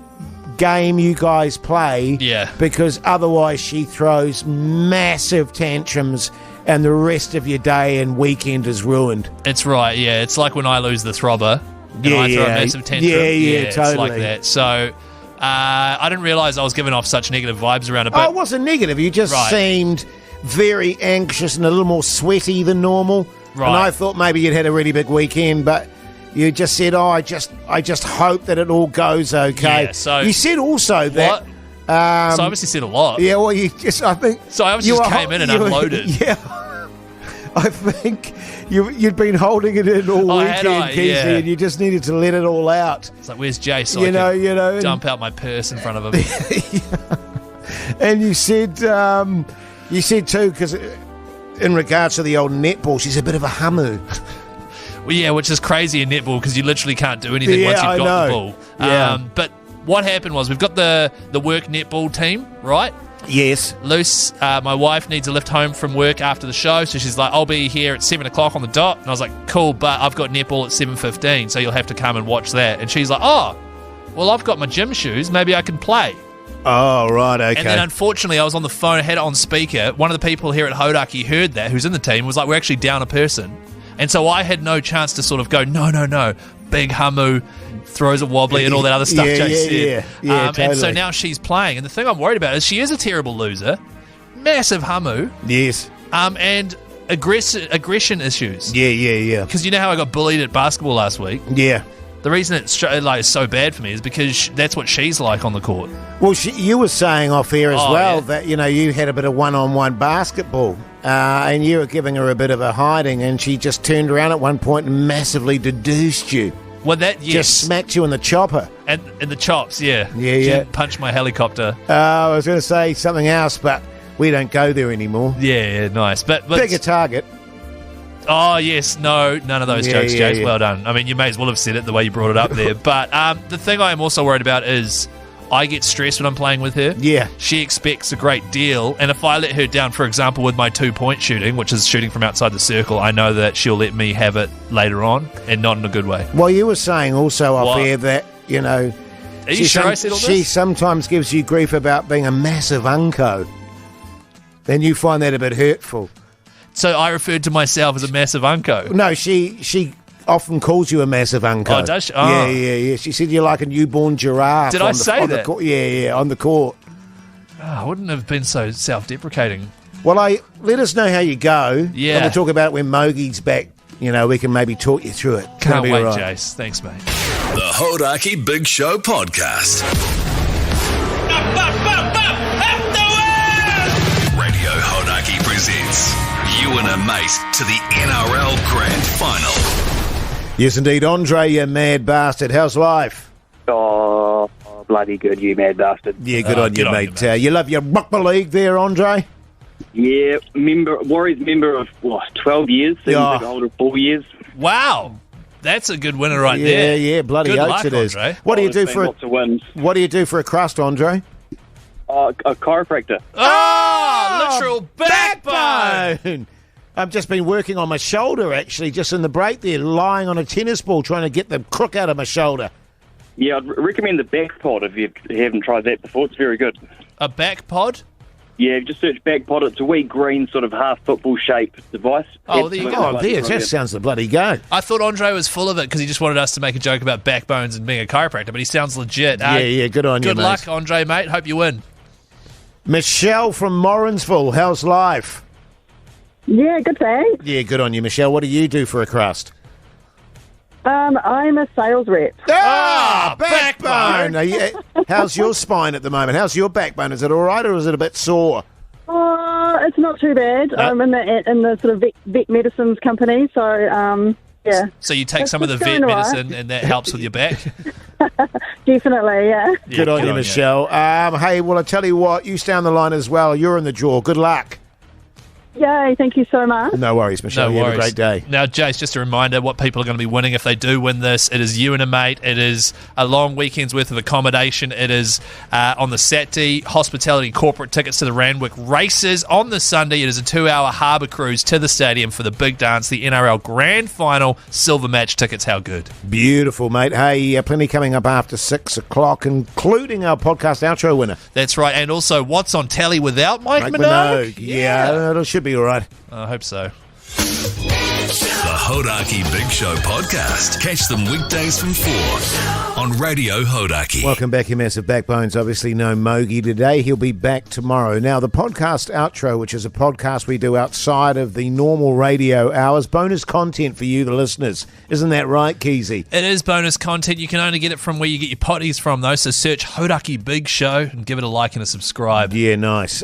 game you guys play because otherwise she throws massive tantrums and the rest of your day and weekend is ruined. It's right, yeah. It's like when I lose the throbber and I throw a massive tantrum. Yeah, totally. It's like that. So I didn't realise I was giving off such negative vibes around it. But it wasn't negative. You just seemed very anxious and a little more sweaty than normal. Right. And I thought maybe you'd had a really big weekend, but you just said, I just hope that it all goes okay. Yeah, so you said also that... so I obviously said a lot. Yeah, well, I think... So I obviously just came in and unloaded. Yeah. I think you'd been holding it in all weekend, Keyzie, and you just needed to let it all out. It's like, where's Jay? So I could dump out my purse in front of him. And you said too, because in regards to the old netball, she's a bit of a hamu. Well, yeah, which is crazy in netball because you literally can't do anything once you've got the ball. Yeah. But what happened was we've got the work netball team, right? Yes. Luce, my wife, needs a lift home from work after the show, so she's like, I'll be here at 7 o'clock on the dot. And I was like, cool, but I've got netball at 7:15, so you'll have to come and watch that. And she's like, oh, well, I've got my gym shoes. Maybe I can play. Oh, right, okay. And then, unfortunately, I was on the phone, I had it on speaker. One of the people here at Hodaki heard that, who's in the team, was like, we're actually down a person. And so I had no chance to sort of go, no, big hamu, throws a wobbly and all that other stuff Jay said. Yeah, totally. And so now she's playing. And the thing I'm worried about is she is a terrible loser, massive hamu. Yes. And aggression issues. Yeah. Because you know how I got bullied at basketball last week? Yeah. The reason it's so bad for me is because that's what she's like on the court. Well, you were saying off air as well that, you had a bit of one-on-one basketball and you were giving her a bit of a hiding and she just turned around at one point and massively deduced you. Well, that, yes. Just smacked you in the chopper. And in the chops, yeah. Yeah. She punched my helicopter. I was going to say something else, but we don't go there anymore. Yeah, nice. But bigger target. Oh, yes. No, none of those jokes, Jace. Yeah. Well done. I mean, you may as well have said it the way you brought it up there. But the thing I am also worried about is I get stressed when I'm playing with her. Yeah. She expects a great deal. And if I let her down, for example, with my 2-point shooting, which is shooting from outside the circle, I know that she'll let me have it later on and not in a good way. Well, you were saying also off air that, Are you sure I said all this? She sometimes gives you grief about being a massive unco. Then you find that a bit hurtful. So I referred to myself as a massive unco. No, she often calls you a massive unco. Oh, does she? Oh. Yeah. She said you're like a newborn giraffe. Did I say that? On the court. Oh, I wouldn't have been so self-deprecating. Well, let us know how you go. Yeah. And we'll talk about it when Mogey's back. We can maybe talk you through it. Can't wait, right. Jace. Thanks, mate. The Hodaki Big Show podcast. Radio Hodaki presents You and a Mate to the NRL Grand Final. Yes, indeed. Andre, you mad bastard. How's life? Oh, bloody good, you mad bastard. Yeah, good on you, mate. You love your rugby league there, Andre? Yeah, Warriors member of 12 years. Seems like older 4 years. Wow. That's a good winner right there. Yeah, bloody good oats luck, it is. Andre. What do you do for lots of wins. What do you do for a crust, Andre? A chiropractor. Oh, literal backbone. I've just been working on my shoulder, actually, just in the break there, lying on a tennis ball, trying to get the crook out of my shoulder. Yeah, I'd recommend the back pod if you haven't tried that before. It's very good. A back pod? Yeah, just search back pod. It's a wee green sort of half football shaped device. Oh, there you go. Oh, there, that sounds the bloody go. I thought Andre was full of it because he just wanted us to make a joke about backbones and being a chiropractor, but he sounds legit. Yeah, good on you, Good mate. luck, Andre, mate. Hope you win. Michelle from Morrinsville, how's life? Yeah, good thanks. Yeah, good on you, Michelle. What do you do for a crust? I'm a sales rep. Backbone! How's your spine at the moment? How's your backbone? Is it all right or is it a bit sore? It's not too bad. I'm in the sort of vet medicines company, so yeah. So you take It's some of the just vet going all medicine right. and that helps with your back? Definitely, yeah. Good on you, Michelle. Hey, well, I tell you what, you stay on the line as well. You're in the draw. Good luck. Yay, thank you so much. No worries, Michelle. No You worries. have a great day. Now, Jace, just a reminder what people are going to be winning if they do win this. It is you and a mate. It is a long weekend's worth of accommodation. It is on the Saturday, hospitality corporate tickets to the Randwick races. On the Sunday, it is a 2-hour harbour cruise to the stadium for the big dance, the NRL Grand Final silver match tickets. How good? Beautiful, mate. Hey, plenty coming up after 6 o'clock, including our podcast outro winner. That's right. And also, what's on tally without Mike Mike Minogue? Minogue. Yeah, it should be all right. I hope so. The Hodaki Big Show podcast. Catch them weekdays from 4 on Radio Hodaki. Welcome back, you massive backbones. Obviously, no Mogey today. He'll be back tomorrow. Now, the podcast outro, which is a podcast we do outside of the normal radio hours, bonus content for you, the listeners. Isn't that right, Keyzie? It is bonus content. You can only get it from where you get your potties from, though. So search Hodaki Big Show and give it a like and a subscribe. Yeah, nice.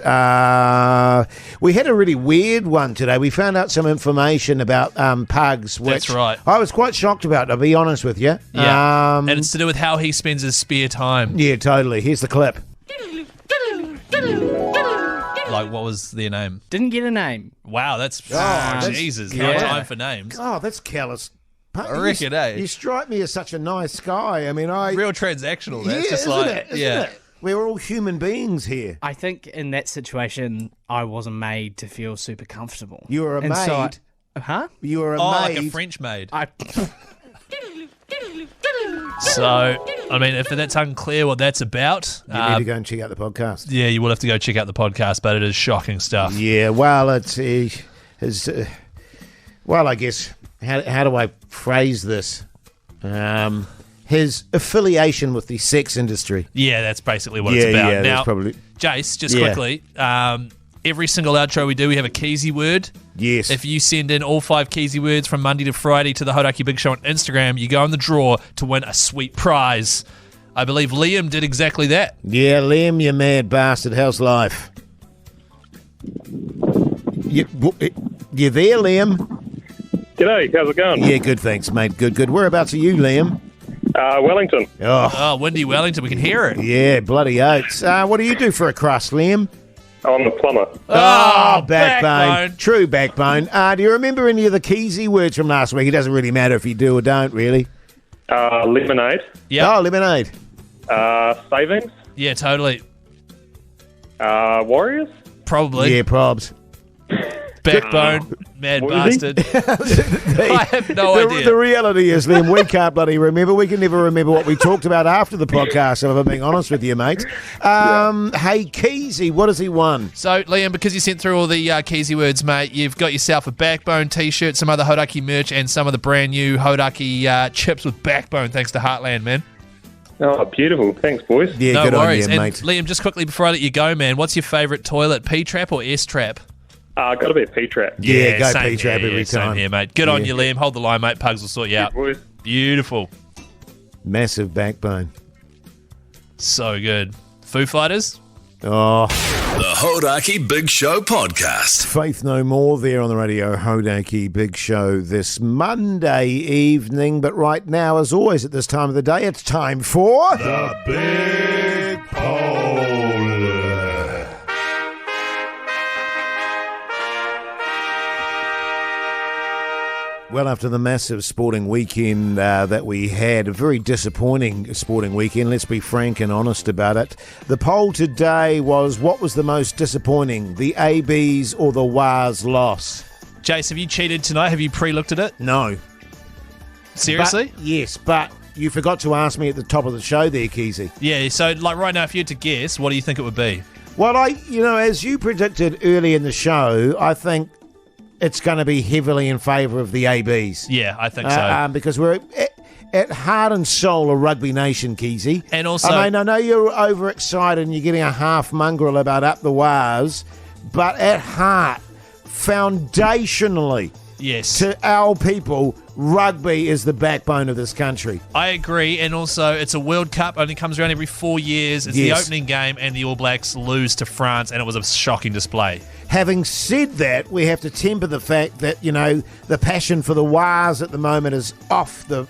We had a really weird one today. We found out some information about pugs. Which That's right. I was quite shocked about, I'll be honest with you. Yeah. And it's to do with how he spends his spare time. Yeah, totally. Here's the clip. Like, what was their name? Didn't get a name. Wow, that's... Jesus, no yeah. time for names. Oh, that's callous. I reckon, You strike me as such a nice guy. I mean, Real transactional. That's Yeah, just isn't like... it? Isn't yeah. it? We're all human beings here. I think in that situation, I wasn't made to feel super comfortable. You were a And so maid. huh? You were a Oh, maid. like a French maid. I So, I mean, if that's unclear what that's about, You need to go and check out the podcast. yeah, you will have to go check out the podcast, but it is shocking stuff. Yeah, well, it's well, I guess how do I phrase this? His affiliation with the sex industry. Yeah, that's basically what it's about. Yeah, now, that's probably Jace, just Yeah. quickly, every single outro we do, we have a Keyzie word. yes. If you send in all 5 Keyzie words from Monday to Friday to the Hodaki Big Show on Instagram, you go in the draw to win a sweet prize. I believe Liam did exactly that. Yeah, Liam, you mad bastard. How's life? You there, Liam? G'day, how's it going? Yeah, good, thanks, mate. Good. Whereabouts are you, Liam? Wellington. Oh, Oh, Windy Wellington, we can hear it. yeah, bloody oats. What do you do for a crust, Liam? I'm a plumber. Oh, backbone. backbone. True backbone. Do you remember any of the Keyzie words from last week? It doesn't really matter if you do or don't, really. Lemonade. Yeah, Oh, lemonade. Savings. yeah, totally. Warriors. Probably. Yeah, probs. Backbone, mad What was he? bastard. I have no idea. The reality is, Liam, we can't bloody remember. We can never remember what we talked about after the podcast, if I'm being honest with you, mate. Hey, Keyzie, what has he won? So, Liam, because you sent through all the Keyzie words, mate, you've got yourself a Backbone t-shirt, some other Hodaki merch, and some of the brand new Hodaki chips with Backbone, thanks to Heartland, man. Oh, beautiful. Thanks, boys. Yeah, No good worries. on you, And mate. Liam, just quickly before I let you go, man, what's your favourite toilet, P-trap or S-trap? Got to be a P-trap. Yeah, go same P-trap here, every Same time. here, mate. Good on Yeah. you, Liam. Hold the line, mate. Pugs will sort you out. Boys. Beautiful. Massive backbone. So good. Foo Fighters? Oh, The Hodaki Big Show podcast. Faith No More there on the radio Hodaki Big Show this Monday evening. But right now, as always at this time of the day, it's time for... The Big Poll. Well, after the massive sporting weekend that we had, a very disappointing sporting weekend, let's be frank and honest about it. The poll today was, what was the most disappointing, the ABs or the WA's loss? Jace, have you cheated tonight? Have you pre-looked at it? No. Seriously? But, yes, but you forgot to ask me at the top of the show there, Keyzie. Yeah, so like right now, if you had to guess, what do you think it would be? Well, as you predicted early in the show, I think it's going to be heavily in favour of the ABs. Yeah, I think so. Because we're at heart and soul a rugby nation, Keyzie. And also, I know you're overexcited and you're getting a half mongrel about up the wires, but at heart, foundationally, yes, to our people, rugby is the backbone of this country. I agree, and also it's a World Cup, only comes around every 4 years. It's the opening game, and the All Blacks lose to France, and it was a shocking display. Having said that, we have to temper the fact that, the passion for the Wars at the moment is off the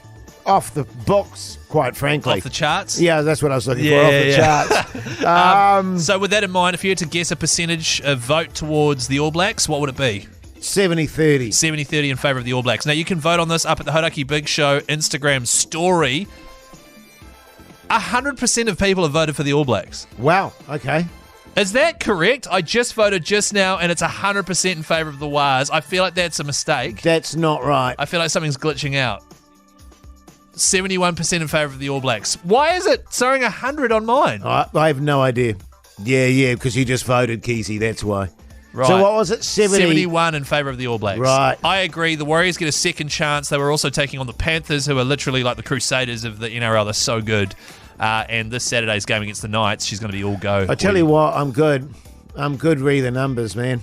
books, quite frankly. Off the charts? Yeah, that's what I was looking for, off the charts. So with that in mind, if you had to guess a percentage of vote towards the All Blacks, what would it be? 70-30. 70-30 in favour of the All Blacks. Now, you can vote on this up at the Hodaki Big Show Instagram story. 100% of people have voted for the All Blacks. Wow, okay. Is that correct? I just voted just now, and it's 100% in favour of the Wars. I feel like that's a mistake. That's not right. I feel like something's glitching out. 71% in favour of the All Blacks. Why is it showing 100 on mine? I have no idea. Yeah, because you just voted, Keyzie, that's why. Right. So what was it? 71 in favour of the All Blacks. Right. I agree. The Warriors get a second chance. They were also taking on the Panthers, who are literally like the Crusaders of the NRL. They're so good. And this Saturday's game against the Knights, she's going to be all go. I tell you what, I'm good. I'm good reading the numbers, man.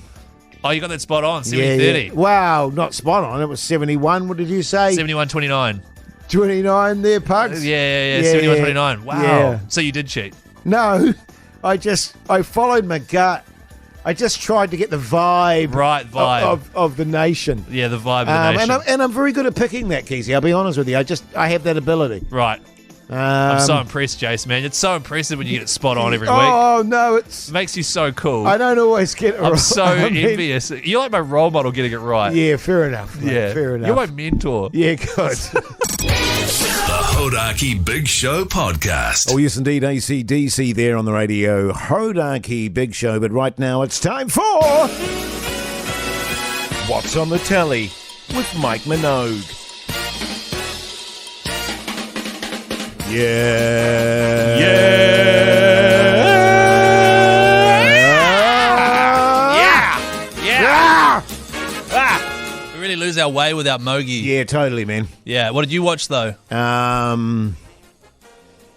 Oh, you got that spot on, 70-30. Yeah. Wow, not spot on. It was 71. What did you say? 71-29. 29 there, Pugs? Yeah. 71-29. Wow. Yeah. So you did cheat. No, I followed my gut. I just tried to get the vibe, of the nation. Yeah, the vibe of the nation. And I'm very good at picking that, Keyzie. I'll be honest with you. I have that ability. Right. I'm so impressed, Jace, man. It's so impressive when you get it spot on every week. Oh, no, it makes you so cool. I don't always get it right. I'm so envious. You're like my role model getting it right. Yeah, fair enough. Mate, yeah, fair enough. You're my mentor. Yeah, good. The Hodaki Big Show Podcast. Oh, yes, indeed. AC/DC there on the radio. Hodaki Big Show. But right now it's time for What's on the Telly with Mike Minogue. Yeah. We really lose our way without Mogey. Yeah, totally, man. Yeah. What did you watch, though?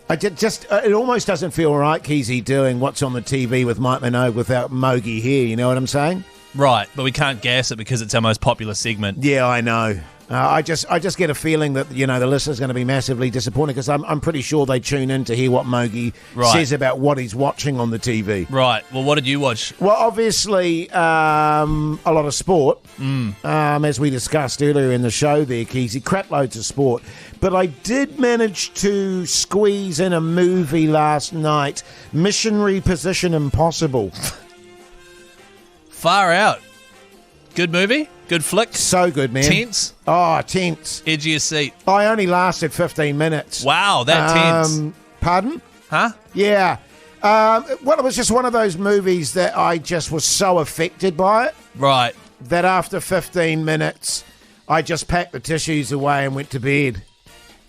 It almost doesn't feel right, Keyzie, doing What's on the TV with Mike Minogue without Mogey here. You know what I'm saying? Right, but we can't gas it because it's our most popular segment. Yeah, I know. I just get a feeling that the listener's going to be massively disappointed because I'm pretty sure they tune in to hear what Mogey says about what he's watching on the TV. Right. Well, what did you watch? Well, obviously, a lot of sport, as we discussed earlier in the show there, Keyzie, crap loads of sport. But I did manage to squeeze in a movie last night, Missionary Position Impossible. Far out. Good movie? Good flick? So good, man. Tense? Oh, tense. Edge of your seat. I only lasted 15 minutes. Wow, that tense. Pardon? Huh? Yeah. Well, it was just one of those movies that I just was so affected by it. Right. That after 15 minutes, I just packed the tissues away and went to bed.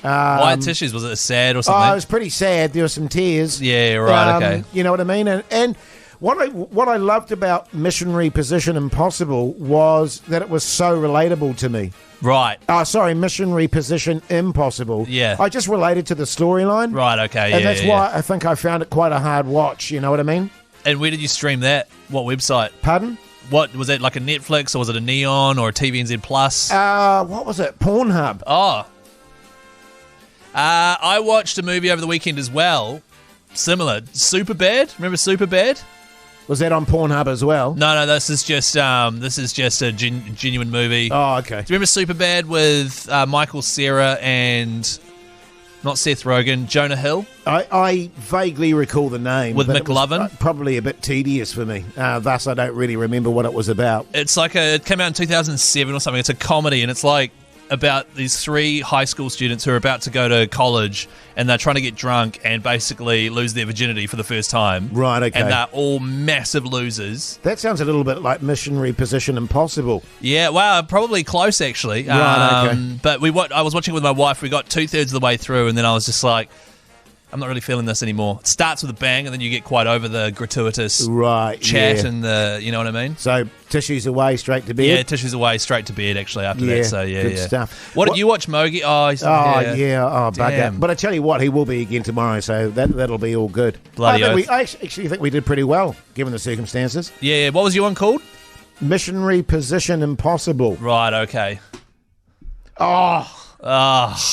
Why tissues? Was it sad or something? Oh, it was pretty sad. There were some tears. Yeah, right, okay. You know what I mean? And what I loved about Missionary Position Impossible was that it was so relatable to me. Right. Oh, sorry, Missionary Position Impossible. Yeah. I just related to the storyline. Right, okay, and that's why I think I found it quite a hard watch, you know what I mean? And where did you stream that? What website? Pardon? What, was it like a Netflix or was it a Neon or a TVNZ Plus? What was it? Pornhub. Oh. I watched a movie over the weekend as well. Similar. Superbad. Remember Superbad? Was that on Pornhub as well? No. This is just a genuine movie. Oh, okay. Do you remember Superbad with Michael Cera and not Seth Rogen, Jonah Hill? I vaguely recall the name. With but McLovin? It was, probably a bit tedious for me. Thus, I don't really remember what it was about. It came out in 2007 or something. It's a comedy, and it's like about these 3 high school students who are about to go to college, and they're trying to get drunk and basically lose their virginity for the first time. Right, okay. And they're all massive losers. That sounds a little bit like Missionary Position Impossible. Yeah, wow, probably close actually. Right, okay. But I was watching it with my wife. We got 2/3 of the way through, and then I was just like, I'm not really feeling this anymore. It starts with a bang, and then you get quite over the gratuitous chat and the, you know what I mean? So tissues away, straight to bed. Yeah, tissues away, straight to bed. Actually, after that. So good stuff. What did you watch, Mogey? Oh, bugger. But I tell you what, he will be again tomorrow, so that'll be all good. Bloody I actually think we did pretty well given the circumstances. Yeah. What was your one called? Missionary Position Impossible. Right. Okay.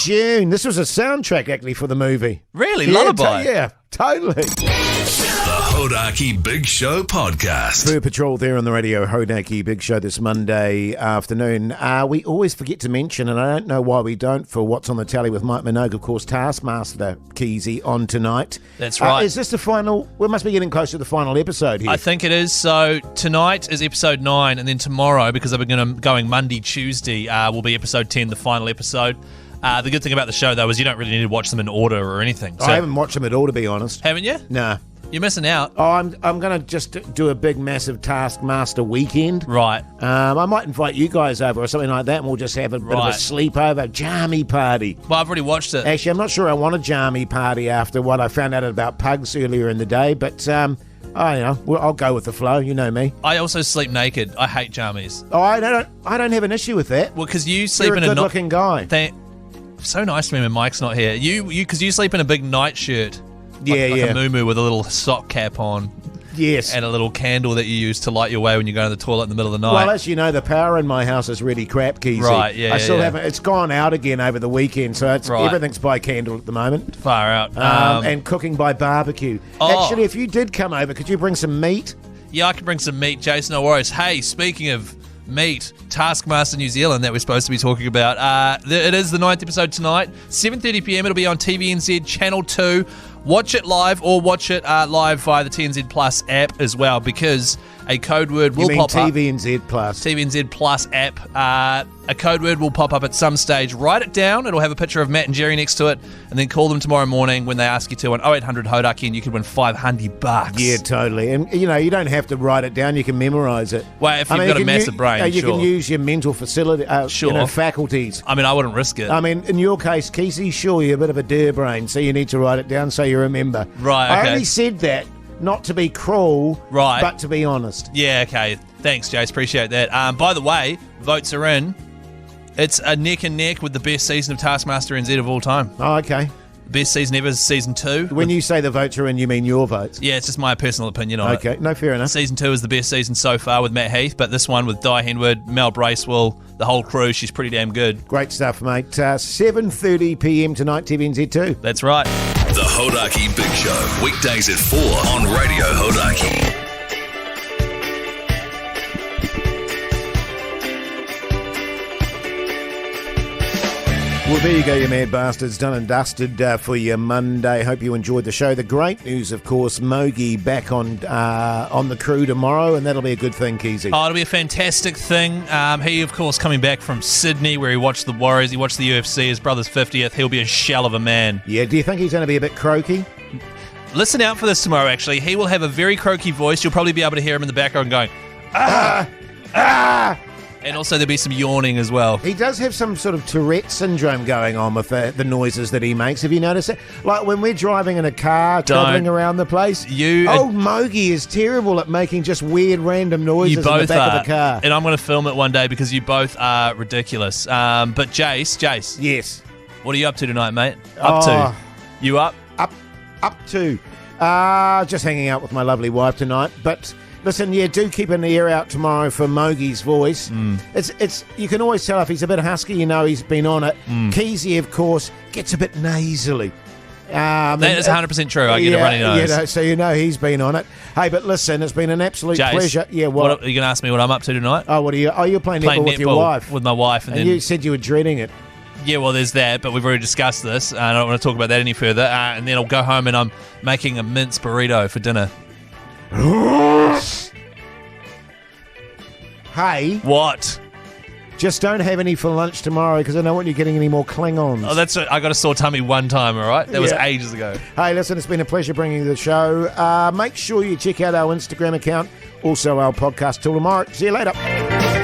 June. This was a soundtrack actually for the movie. Really? Lullaby? Yeah, totally. The Hodaki Big Show podcast. Fur Patrol there on the radio, Hodaki Big Show this Monday afternoon. We always forget to mention, and I don't know why we don't, for what's on the tally with Mike Minogue, of course, Taskmaster Keyzie on tonight. That's right. Is this the final? We must be getting close to the final episode here. I think it is. So tonight is episode 9, and then tomorrow, because we're going Monday, Tuesday, will be episode 10, the final episode. The good thing about the show, though, is you don't really need to watch them in order or anything. So, I haven't watched them at all, to be honest. Haven't you? No. You're missing out. Oh, I'm going to just do a big, massive Taskmaster weekend. Right. I might invite you guys over or something like that, and we'll just have a bit of a sleepover jammy party. Well, I've already watched it. Actually, I'm not sure I want a jammy party after what I found out about pugs earlier in the day, but I'll go with the flow. You know me. I also sleep naked. I hate jammies. Oh, I don't have an issue with that. Well, because you sleep You're in a good-looking guy. So nice to me when Mike's not here. Because you sleep in a big nightshirt. Like a muumuu with a little sock cap on. Yes. And a little candle that you use to light your way when you go to the toilet in the middle of the night. Well, as you know, the power in my house is really crap, Keyzie. Right, yeah. I still haven't. It's gone out again over the weekend, so everything's by candle at the moment. Far out. And cooking by barbecue. Actually, if you did come over, could you bring some meat? Yeah, I can bring some meat, Jason. No worries. Hey, speaking of meat, Taskmaster New Zealand that we're supposed to be talking about. It is the 9th episode tonight, 7:30 p.m. It'll be on TVNZ Channel 2. Watch it live or watch it live via the TNZ Plus app as well, because a code word will pop up. TVNZ Plus. TVNZ Plus app. A code word will pop up at some stage. Write it down. It'll have a picture of Matt and Jerry next to it, and then call them tomorrow morning when they ask you to on 0800 Hodaki, and you could win $500. Yeah, totally. And you don't have to write it down. You can memorize it. Well, if you've got a massive brain, you can use your mental facility, faculties. I mean, I wouldn't risk it. I mean, in your case, Keyzie, sure, you're a bit of a deer brain, so you need to write it down so you remember. Right. Okay. I only said that not to be cruel, right, but to be honest. Yeah. Okay. Thanks, Jace. Appreciate that. By the way, votes are in. It's a neck and neck with the best season of Taskmaster NZ of all time. Oh, okay. Best season ever is season 2. When you say the votes are in, you mean your votes? Yeah, it's just my personal opinion on it. Okay, no, fair enough. Season 2 is the best season so far with Matt Heath, but this one with Di Henwood, Mel Bracewell, the whole crew, she's pretty damn good. Great stuff, mate. 7:30 p.m. tonight, TVNZ2. That's right. The Hodaki Big Show, weekdays at 4 on Radio Hodaki. Well, there you go, you mad bastards. Done and dusted for your Monday. Hope you enjoyed the show. The great news, of course, Mogey back on the crew tomorrow, and that'll be a good thing, Keyzie. Oh, it'll be a fantastic thing. He, of course, coming back from Sydney, where he watched the Warriors, he watched the UFC, his brother's 50th. He'll be a shell of a man. Yeah, do you think he's going to be a bit croaky? Listen out for this tomorrow, actually. He will have a very croaky voice. You'll probably be able to hear him in the background going, ah, ah. And also there'll be some yawning as well. He does have some sort of Tourette syndrome going on with the noises that he makes. Have you noticed it? Like when we're driving in a car, travelling around the place. Mogey is terrible at making just weird random noises in the back of the car. And I'm going to film it one day because you both are ridiculous. But Jace. Yes. What are you up to tonight, mate? Up to? You up? Up to. Just hanging out with my lovely wife tonight. But listen, yeah, do keep an ear out tomorrow for Mogey's voice. It's you can always tell if he's a bit husky, he's been on it. Keyzie, of course, gets a bit nasally. That is 100% true. I get a runny nose. So he's been on it. Hey, but listen, it's been an absolute pleasure. Yeah, what are you going to ask me what I'm up to tonight? Oh, what are you? Oh, you're playing netball with your wife. With my wife. And you said you were dreading it. Yeah, well, there's that, but we've already discussed this. I don't want to talk about that any further. And then I'll go home and I'm making a mince burrito for dinner. Hey. What? Just don't have any for lunch tomorrow because I don't want you getting any more Klingons. Oh, that's it. I got a sore tummy one time, all right? That was Yeah. ages ago. Hey, listen, it's been a pleasure bringing you the show. Make sure you check out our Instagram account, also our podcast. Till tomorrow. See you later.